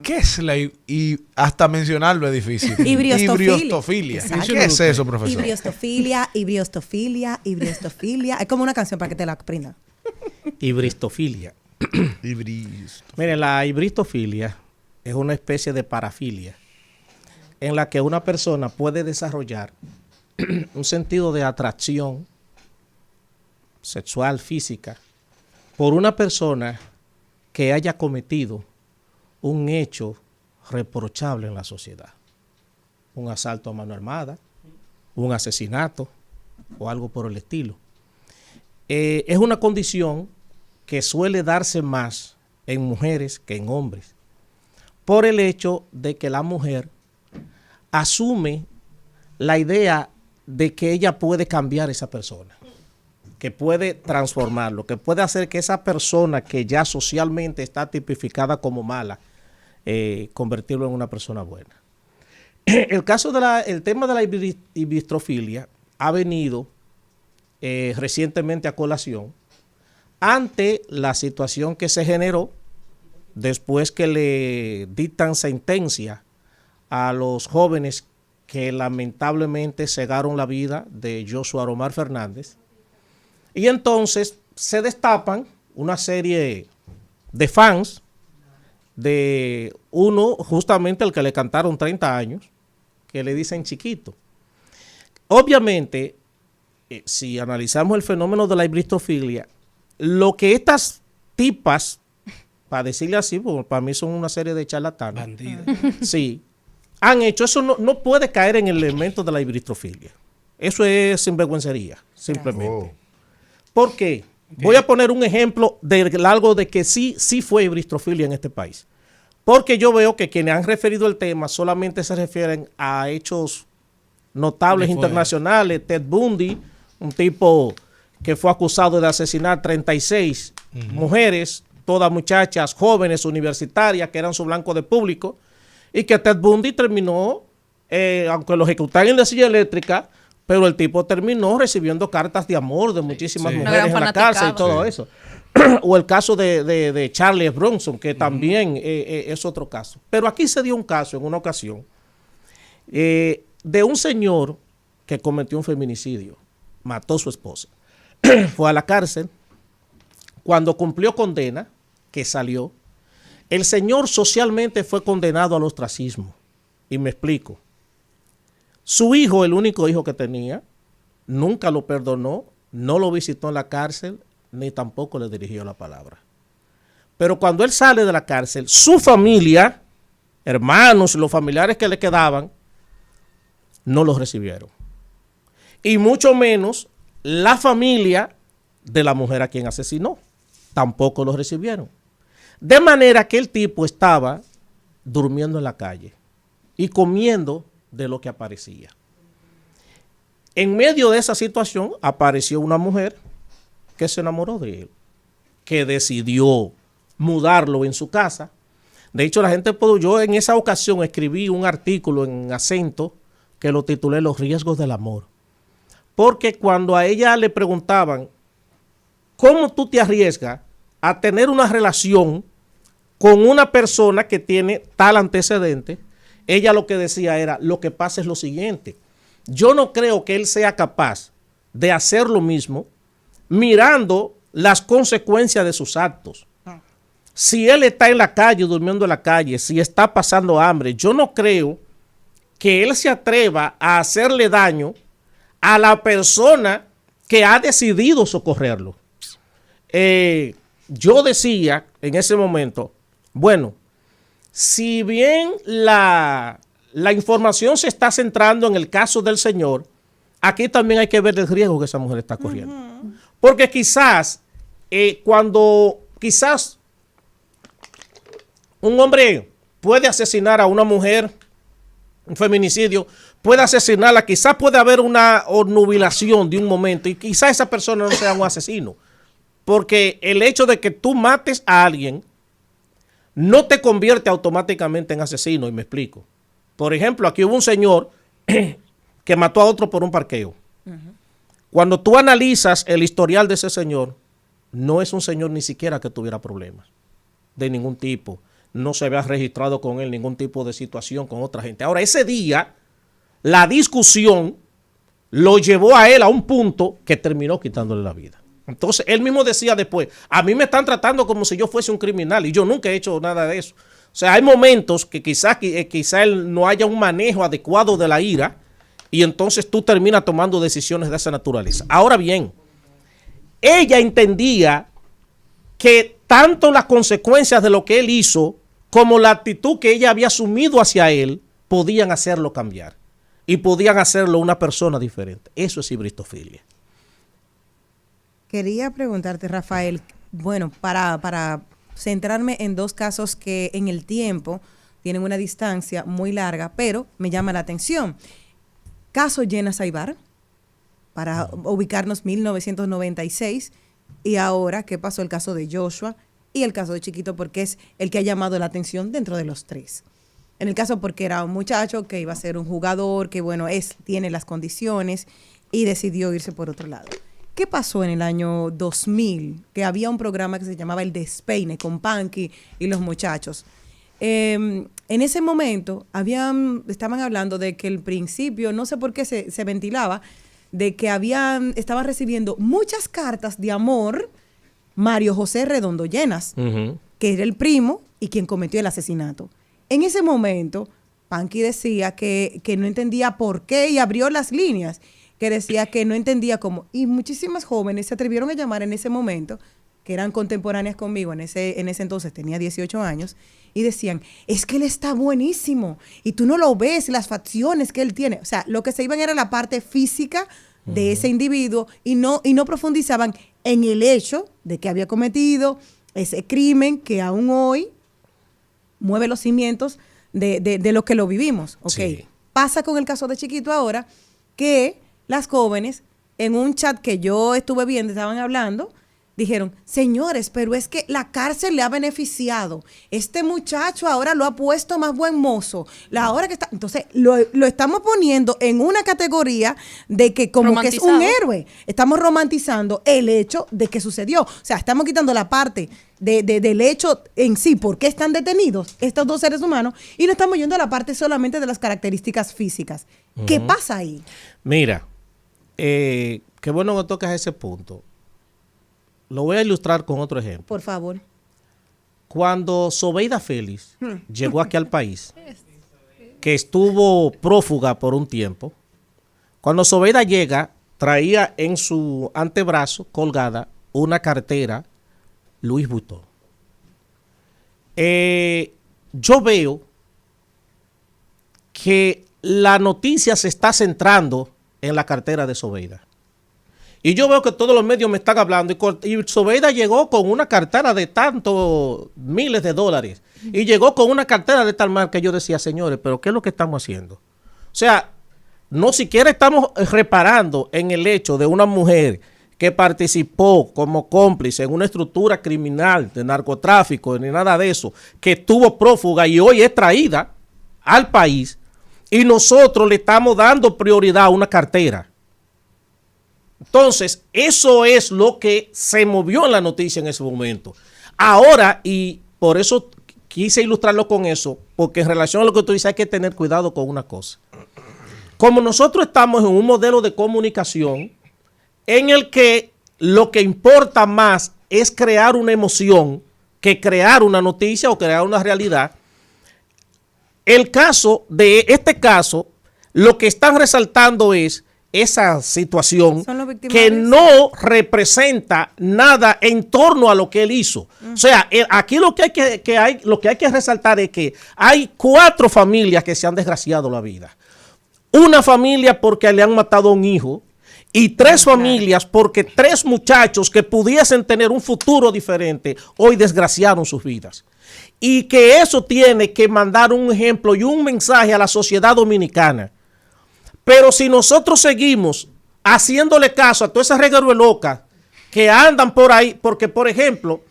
¿Qué es la y hasta mencionarlo es difícil? Hibriostofilia. ¿Qué es eso, profesor? Hibriostofilia. Es como una canción para que te la aprendas. Hibristofilia. Miren, la hibristofilia es una especie de parafilia en la que una persona puede desarrollar un sentido de atracción sexual, física, por una persona que haya cometido un hecho reprochable en la sociedad. Un asalto a mano armada, un asesinato o algo por el estilo. Es una condición que suele darse más en mujeres que en hombres, por el hecho de que la mujer asume la idea de que ella puede cambiar a esa persona, que puede transformarlo, que puede hacer que esa persona que ya socialmente está tipificada como mala, convertirlo en una persona buena. El tema de la hibriostofilia ha venido recientemente a colación ante la situación que se generó después que le dictan sentencia a los jóvenes que lamentablemente cegaron la vida de Joshua Romar Fernández. Y entonces se destapan una serie de fans de uno, justamente el que le cantaron 30 años, que le dicen chiquito. Obviamente, si analizamos el fenómeno de la hibriostofilia, lo que estas tipas, para decirle así, porque para mí son una serie de charlatanes, bandidas, sí, han hecho, eso no puede caer en el elemento de la hibriostofilia. Eso es sinvergüencería, simplemente. ¿Por qué? Voy a poner un ejemplo de algo de que sí fue hibriostofilia en este país. Porque yo veo que quienes han referido el tema solamente se refieren a hechos notables internacionales. Ted Bundy, un tipo que fue acusado de asesinar 36 mujeres, todas muchachas jóvenes universitarias que eran su blanco de público, y que Ted Bundy terminó, aunque lo ejecutaron en la silla eléctrica, pero el tipo terminó recibiendo cartas de amor de muchísimas mujeres en la cárcel y todo eso. O el caso de Charles Bronson, que también es otro caso. Pero aquí se dio un caso en una ocasión de un señor que cometió un feminicidio, mató a su esposa, fue a la cárcel. Cuando cumplió condena, que salió, el señor socialmente fue condenado al ostracismo. Y me explico. Su hijo, el único hijo que tenía, nunca lo perdonó, no lo visitó en la cárcel, ni tampoco le dirigió la palabra. Pero cuando él sale de la cárcel, su familia, hermanos y los familiares que le quedaban, no los recibieron. Y mucho menos la familia de la mujer a quien asesinó, tampoco los recibieron. De manera que el tipo estaba durmiendo en la calle y comiendo de lo que aparecía. En medio de esa situación apareció una mujer que se enamoró de él, que decidió mudarlo en su casa. De hecho, yo en esa ocasión escribí un artículo en Acento que lo titulé Los riesgos del amor. Porque cuando a ella le preguntaban, ¿cómo tú te arriesgas a tener una relación con una persona que tiene tal antecedente? Ella lo que decía era, lo que pasa es lo siguiente, yo no creo que él sea capaz de hacer lo mismo mirando las consecuencias de sus actos. Si él está en la calle, durmiendo en la calle, si está pasando hambre, yo no creo que él se atreva a hacerle daño a la persona que ha decidido socorrerlo. Yo decía en ese momento, bueno, si bien la información se está centrando en el caso del señor, aquí también hay que ver el riesgo que esa mujer está corriendo. Porque quizás un hombre puede asesinar a una mujer, un feminicidio, puede asesinarla, quizás puede haber una obnubilación de un momento y quizás esa persona no sea un asesino. Porque el hecho de que tú mates a alguien no te convierte automáticamente en asesino, y me explico. Por ejemplo, aquí hubo un señor que mató a otro por un parqueo. Cuando tú analizas el historial de ese señor, no es un señor ni siquiera que tuviera problemas de ningún tipo, no se había registrado con él ningún tipo de situación con otra gente. Ahora, ese día, la discusión lo llevó a él a un punto que terminó quitándole la vida. Entonces, él mismo decía después, a mí me están tratando como si yo fuese un criminal y yo nunca he hecho nada de eso. O sea, hay momentos que quizás él no haya un manejo adecuado de la ira y entonces tú terminas tomando decisiones de esa naturaleza. Ahora bien, ella entendía que tanto las consecuencias de lo que él hizo como la actitud que ella había asumido hacia él podían hacerlo cambiar y podían hacerlo una persona diferente. Eso es hibristofilia. Quería preguntarte, Rafael, bueno, para centrarme en dos casos que en el tiempo tienen una distancia muy larga, pero me llama la atención. Caso Jenna Saibar, para ubicarnos 1996, y ahora, ¿qué pasó? El caso de Joshua y el caso de Chiquito, porque es el que ha llamado la atención dentro de los tres. En el caso porque era un muchacho que iba a ser un jugador, que bueno, tiene las condiciones y decidió irse por otro lado. ¿Qué pasó en el año 2000? Que había un programa que se llamaba El Despeine con Panky y los muchachos. En ese momento estaban hablando de que el principio, no sé por qué se ventilaba, de que estaban recibiendo muchas cartas de amor Mario José Redondo Llenas, que era el primo y quien cometió el asesinato. En ese momento, Panky decía que no entendía por qué y abrió las líneas, que decía que no entendía cómo. Y muchísimas jóvenes se atrevieron a llamar en ese momento, que eran contemporáneas conmigo, en ese entonces tenía 18 años, y decían, es que él está buenísimo, y tú no lo ves, las facciones que él tiene. O sea, lo que se iban era la parte física de ese individuo, y no profundizaban en el hecho de que había cometido ese crimen que aún hoy mueve los cimientos de lo que lo vivimos. Okay. Sí. Pasa con el caso de Chiquito ahora, que las jóvenes, en un chat que yo estuve viendo, estaban hablando, dijeron, señores, pero es que la cárcel le ha beneficiado. Este muchacho ahora lo ha puesto más buen mozo. Entonces, lo estamos poniendo en una categoría de que como que es un héroe. Estamos romantizando el hecho de que sucedió. O sea, estamos quitando la parte del hecho en sí, por qué están detenidos estos dos seres humanos, y no estamos yendo a la parte solamente de las características físicas. ¿Qué pasa ahí? Mira, qué bueno que tocas ese punto. Lo voy a ilustrar con otro ejemplo. Por favor. Cuando Zobeida Félix llegó aquí al país, que estuvo prófuga por un tiempo, cuando Zobeida llega, traía en su antebrazo colgada una cartera Louis Vuitton. Yo veo que la noticia se está centrando en la cartera de Zobeida. Y yo veo que todos los medios me están hablando. Y Zobeida llegó con una cartera de tantos miles de dólares. Y llegó con una cartera de tal marca que yo decía, señores, ¿pero qué es lo que estamos haciendo? O sea, no siquiera estamos reparando en el hecho de una mujer que participó como cómplice en una estructura criminal de narcotráfico, ni nada de eso, que estuvo prófuga y hoy es traída al país. Y nosotros le estamos dando prioridad a una cartera. Entonces, eso es lo que se movió en la noticia en ese momento. Ahora, y por eso quise ilustrarlo con eso, porque en relación a lo que tú dices, hay que tener cuidado con una cosa. Como nosotros estamos en un modelo de comunicación en el que lo que importa más es crear una emoción que crear una noticia o crear una realidad, este caso, lo que están resaltando es esa situación que no representa nada en torno a lo que él hizo. O sea, aquí lo que hay que resaltar es que hay 4 familias que se han desgraciado la vida. Una familia porque le han matado a un hijo y 3 familias porque 3 muchachos que pudiesen tener un futuro diferente hoy desgraciaron sus vidas. Y que eso tiene que mandar un ejemplo y un mensaje a la sociedad dominicana. Pero si nosotros seguimos haciéndole caso a todas esas regueros locas que andan por ahí, porque por ejemplo,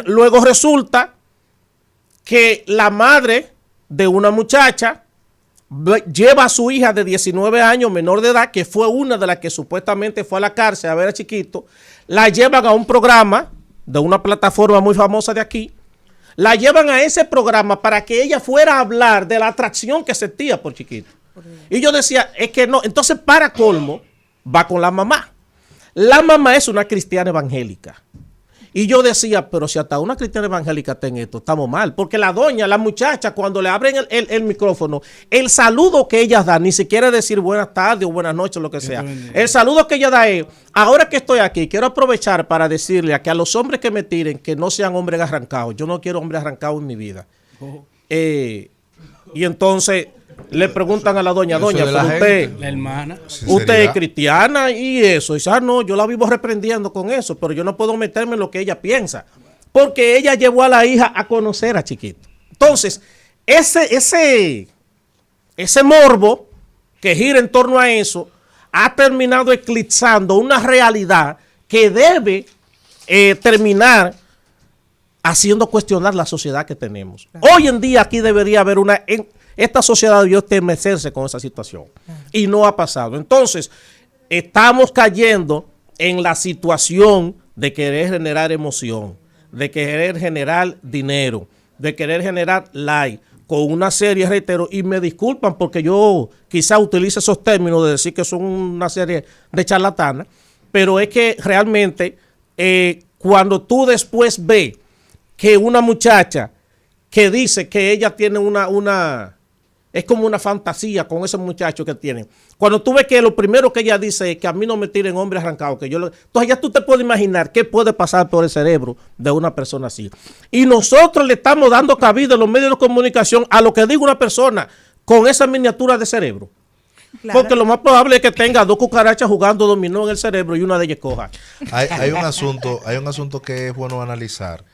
luego resulta que la madre de una muchacha lleva a su hija de 19 años, menor de edad, que fue una de las que supuestamente fue a la cárcel a ver a Chiquito, la llevan a un programa de una plataforma muy famosa de aquí, la llevan a ese programa para que ella fuera a hablar de la atracción que sentía por Chiquito. Y yo decía, es que no. Entonces, para colmo, va con la mamá. La mamá es una cristiana evangélica. Y yo decía, pero si hasta una cristiana evangélica está en esto, estamos mal. Porque la doña, la muchacha, cuando le abren el micrófono, el saludo que ella da, ni siquiera es decir buenas tardes o buenas noches, lo que sea. El saludo que ella da es, ahora que estoy aquí, quiero aprovechar para decirle a que a los hombres que me tiren, que no sean hombres arrancados. Yo no quiero hombres arrancados en mi vida. Y entonces le preguntan a la doña, pero usted, la hermana, usted es cristiana y eso. Y dice, no, yo la vivo reprendiendo con eso, pero yo no puedo meterme en lo que ella piensa. Porque ella llevó a la hija a conocer a Chiquito. Entonces, ese morbo que gira en torno a eso ha terminado eclipsando una realidad que debe terminar haciendo cuestionar la sociedad que tenemos. Hoy en día aquí debería haber esta sociedad debió estremecerse con esa situación y no ha pasado. Entonces, estamos cayendo en la situación de querer generar emoción, de querer generar dinero, de querer generar like, con una serie, reitero, y me disculpan porque yo quizá utilice esos términos de decir que son una serie de charlatanas, pero es que realmente cuando tú después ves que una muchacha que dice que ella tiene es como una fantasía con ese muchacho que tiene. Cuando tú ves que lo primero que ella dice es que a mí no me tiren hombres arrancados, entonces ya tú te puedes imaginar qué puede pasar por el cerebro de una persona así. Y nosotros le estamos dando cabida en los medios de comunicación a lo que diga una persona con esa miniatura de cerebro. Claro. Porque lo más probable es que tenga 2 cucarachas jugando dominó en el cerebro y una de ellas coja. Hay un asunto que es bueno analizar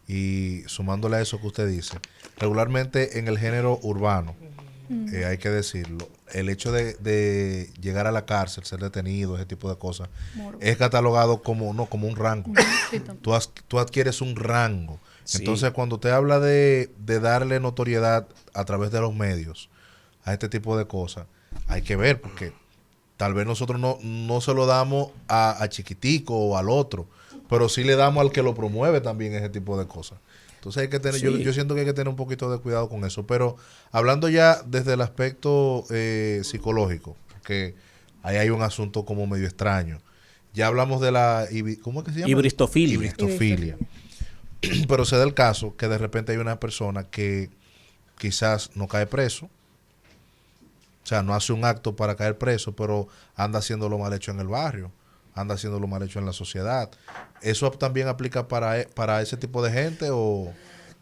y sumándole a eso que usted dice, regularmente en el género urbano, hay que decirlo, el hecho de llegar a la cárcel, ser detenido, ese tipo de cosas, es catalogado como un rango. Tú adquieres un rango. Sí. Entonces, cuando usted habla de darle notoriedad a través de los medios a este tipo de cosas, hay que ver, porque tal vez nosotros no se lo damos a Chiquitico o al otro, pero sí le damos al que lo promueve también ese tipo de cosas. Entonces hay que tener, sí. yo siento que hay que tener un poquito de cuidado con eso. Pero hablando ya desde el aspecto psicológico, porque ahí hay un asunto como medio extraño. Ya hablamos de la, ¿cómo es que se llama? Ibristofilia. Pero se da el caso que de repente hay una persona que quizás no cae preso. O sea, no hace un acto para caer preso, pero anda haciendo lo mal hecho en el barrio. Anda haciendo lo mal hecho en la sociedad. ¿Eso también aplica para ese tipo de gente o...?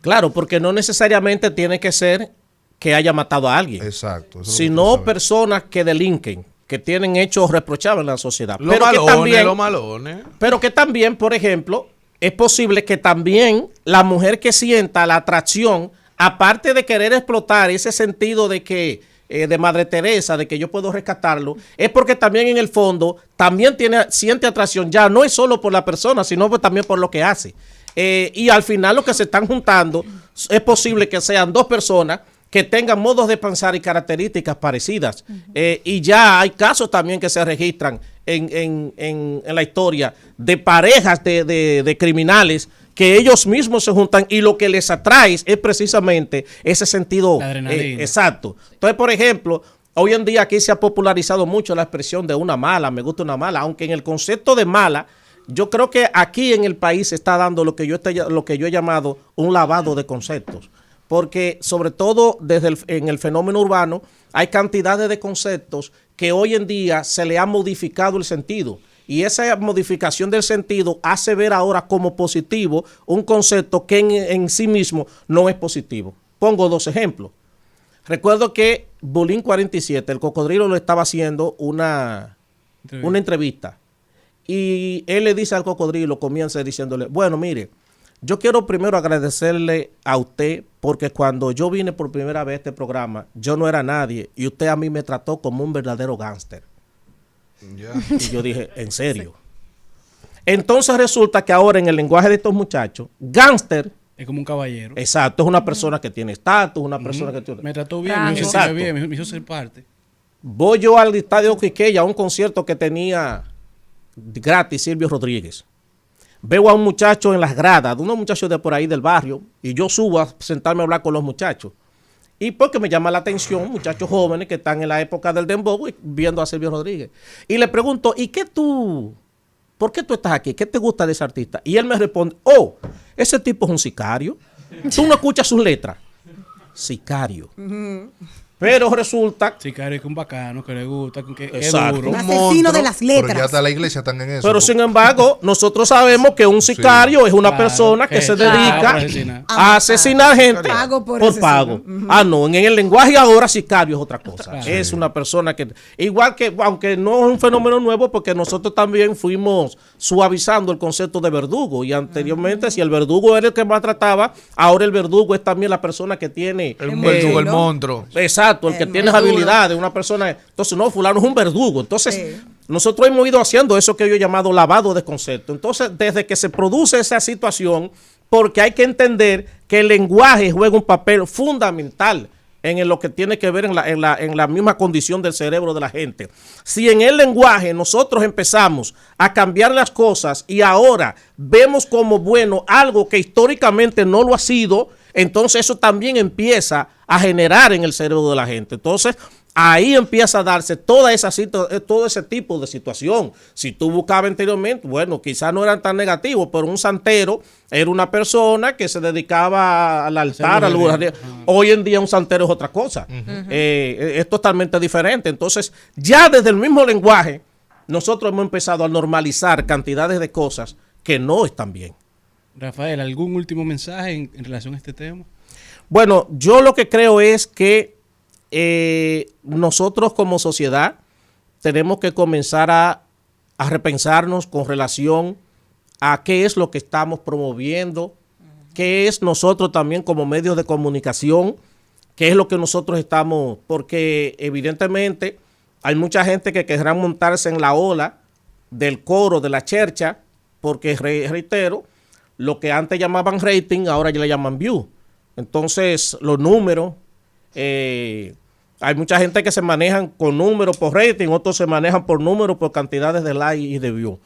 Claro, porque no necesariamente tiene que ser que haya matado a alguien. Exacto. Sino personas que delinquen, que tienen hechos reprochables en la sociedad. Malones. Pero que también, por ejemplo, es posible que también la mujer que sienta la atracción, aparte de querer explotar ese sentido de que de Madre Teresa, de que yo puedo rescatarlo, es porque también en el fondo también siente atracción, ya no es solo por la persona, sino también por lo que hace. Y al final lo que se están juntando es posible que sean 2 personas que tengan modos de pensar y características parecidas. Y ya hay casos también que se registran en la historia de parejas de criminales que ellos mismos se juntan y lo que les atrae es precisamente ese sentido exacto. Entonces, por ejemplo, hoy en día aquí se ha popularizado mucho la expresión de una mala, me gusta una mala, aunque en el concepto de mala, yo creo que aquí en el país se está dando lo que yo he llamado un lavado de conceptos. Porque sobre todo en el fenómeno urbano hay cantidades de conceptos que hoy en día se le ha modificado el sentido. Y esa modificación del sentido hace ver ahora como positivo un concepto que en sí mismo no es positivo. Pongo 2 ejemplos. Recuerdo que Bolín 47, el Cocodrilo, le estaba haciendo una entrevista. Y él le dice al Cocodrilo, comienza diciéndole, bueno, mire, yo quiero primero agradecerle a usted porque cuando yo vine por primera vez a este programa, yo no era nadie y usted a mí me trató como un verdadero gángster. Yeah. Y yo dije, ¿en serio? Sí. Entonces resulta que ahora en el lenguaje de estos muchachos, gángster es como un caballero. Exacto, es una persona que tiene estatus, una persona que... Me trató bien, me hizo bien, me hizo ser parte. Voy yo al estadio Quiqueya a un concierto que tenía gratis Silvio Rodríguez. veo a un muchacho en las gradas, de unos muchachos de por ahí del barrio, y yo subo a sentarme a hablar con los muchachos. Y porque me llama la atención, muchachos jóvenes que están en la época del dembow y viendo a Silvio Rodríguez. Y le pregunto, ¿por qué tú estás aquí? ¿Qué te gusta de ese artista? Y él me responde, ese tipo es un sicario. Tú no escuchas sus letras. Sicario. Pero resulta... Sicario es un bacano, que le gusta, que es Exacto. duro. Un asesino de las Pero ya letras. hasta la iglesia están en eso. Pero sin embargo, nosotros sabemos que un sicario es una persona que se dedica a asesinar gente Pago por pago. asesino. No, en el lenguaje ahora sicario es otra cosa. Claro. Es una persona que, igual que, aunque no es un fenómeno nuevo, porque nosotros también fuimos suavizando el concepto de verdugo. Y anteriormente, si el verdugo era el que maltrataba, ahora el verdugo es también la persona que tiene... El verdugo, el monstruo. Exacto, el que tiene habilidades, una persona. Entonces, no, fulano es un verdugo. Entonces, Sí. nosotros hemos ido haciendo eso que yo he llamado lavado de concepto. Entonces, desde que se produce esa situación, porque hay que entender que el lenguaje juega un papel fundamental en lo que tiene que ver en la misma condición del cerebro de la gente. Si en el lenguaje nosotros empezamos a cambiar las cosas y ahora vemos como bueno algo que históricamente no lo ha sido, entonces eso también empieza a generar en el cerebro de la gente. Entonces, ahí empieza a darse todo ese tipo de situación. Si tú buscabas anteriormente, bueno, quizás no eran tan negativos, pero un santero era una persona que se dedicaba al altar, al lugar. Hoy en día un santero es otra cosa. Es totalmente diferente. Entonces, ya desde el mismo lenguaje, nosotros hemos empezado a normalizar cantidades de cosas que no están bien. Rafael, ¿algún último mensaje en relación a este tema? Bueno, yo lo que creo es que nosotros como sociedad tenemos que comenzar a repensarnos con relación a qué es lo que estamos promoviendo, qué es nosotros también como medios de comunicación, qué es lo que nosotros estamos, porque evidentemente hay mucha gente que querrá montarse en la ola del coro, de la chercha, porque reitero, lo que antes llamaban rating, ahora ya le llaman view. Entonces, los números, hay mucha gente que se manejan con números por rating, otros se manejan por números, por cantidades de like y de view.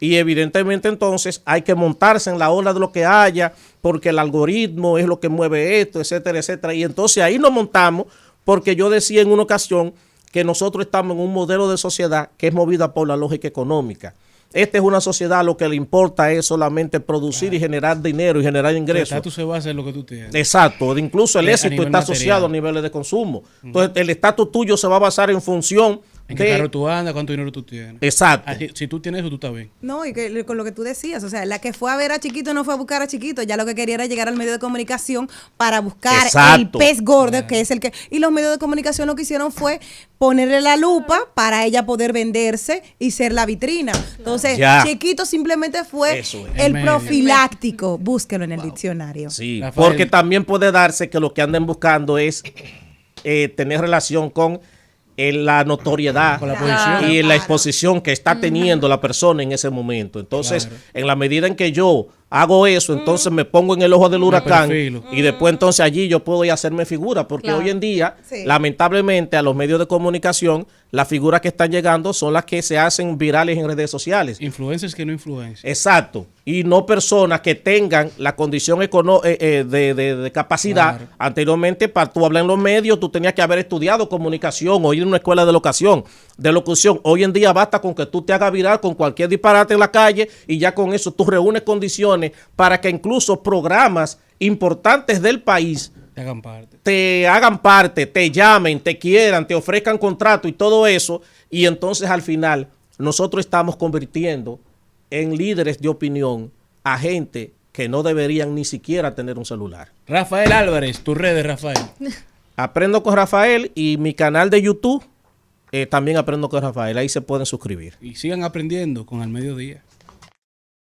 Y evidentemente entonces hay que montarse en la ola de lo que haya, porque el algoritmo es lo que mueve esto, etcétera, etcétera. Y entonces ahí nos montamos, porque yo decía en una ocasión que nosotros estamos en un modelo de sociedad que es movida por la lógica económica. Esta es una sociedad, lo que le importa es solamente producir y generar dinero y generar ingresos. El estatus se basa en lo que tú tienes. Exacto, incluso el éxito nivel está material. asociado a niveles de consumo. Entonces, el estatus tuyo se va a basar en función ¿En qué carro tú andas? ¿Cuánto dinero tú tienes? Exacto. Si tú tienes eso, tú estás bien. No, y que, con lo que tú decías, o sea, la que fue a ver a Chiquito no fue a buscar a Chiquito, ya lo que quería era llegar al medio de comunicación para buscar Exacto. el pez gordo, que es el que... Y los medios de comunicación lo que hicieron fue ponerle la lupa para ella poder venderse y ser la vitrina. Entonces, Ya. Chiquito simplemente fue Eso es. el El medio. profiláctico. Búsquelo en el diccionario. Sí, Rafael. porque también puede darse que lo que anden buscando es tener relación con la notoriedad Con la posición. y la exposición que está teniendo la persona en ese momento. Entonces, Claro. en la medida en que yo hago eso, entonces me pongo en el ojo del huracán perfilo. y después entonces allí yo puedo ir a hacerme figura, porque Claro. hoy en día, Sí. lamentablemente, a los medios de comunicación, las figuras que están llegando son las que se hacen virales en redes sociales. Influencers que no influencian. Exacto. Y no personas que tengan la condición de capacidad. Claro. Anteriormente, para tú hablar en los medios, tú tenías que haber estudiado comunicación o ir a una escuela de locución. Hoy en día basta con que tú te hagas viral con cualquier disparate en la calle y ya con eso tú reúnes condiciones para que incluso programas importantes del país Te hagan parte. te hagan parte, te llamen, te quieran, te ofrezcan contrato y todo eso, y entonces al final nosotros estamos convirtiendo en líderes de opinión a gente que no deberían ni siquiera tener un celular. Rafael Álvarez, tus redes, Rafael. Aprendo con Rafael y mi canal de YouTube también aprendo con Rafael, ahí se pueden suscribir. Y sigan aprendiendo con Al Mediodía.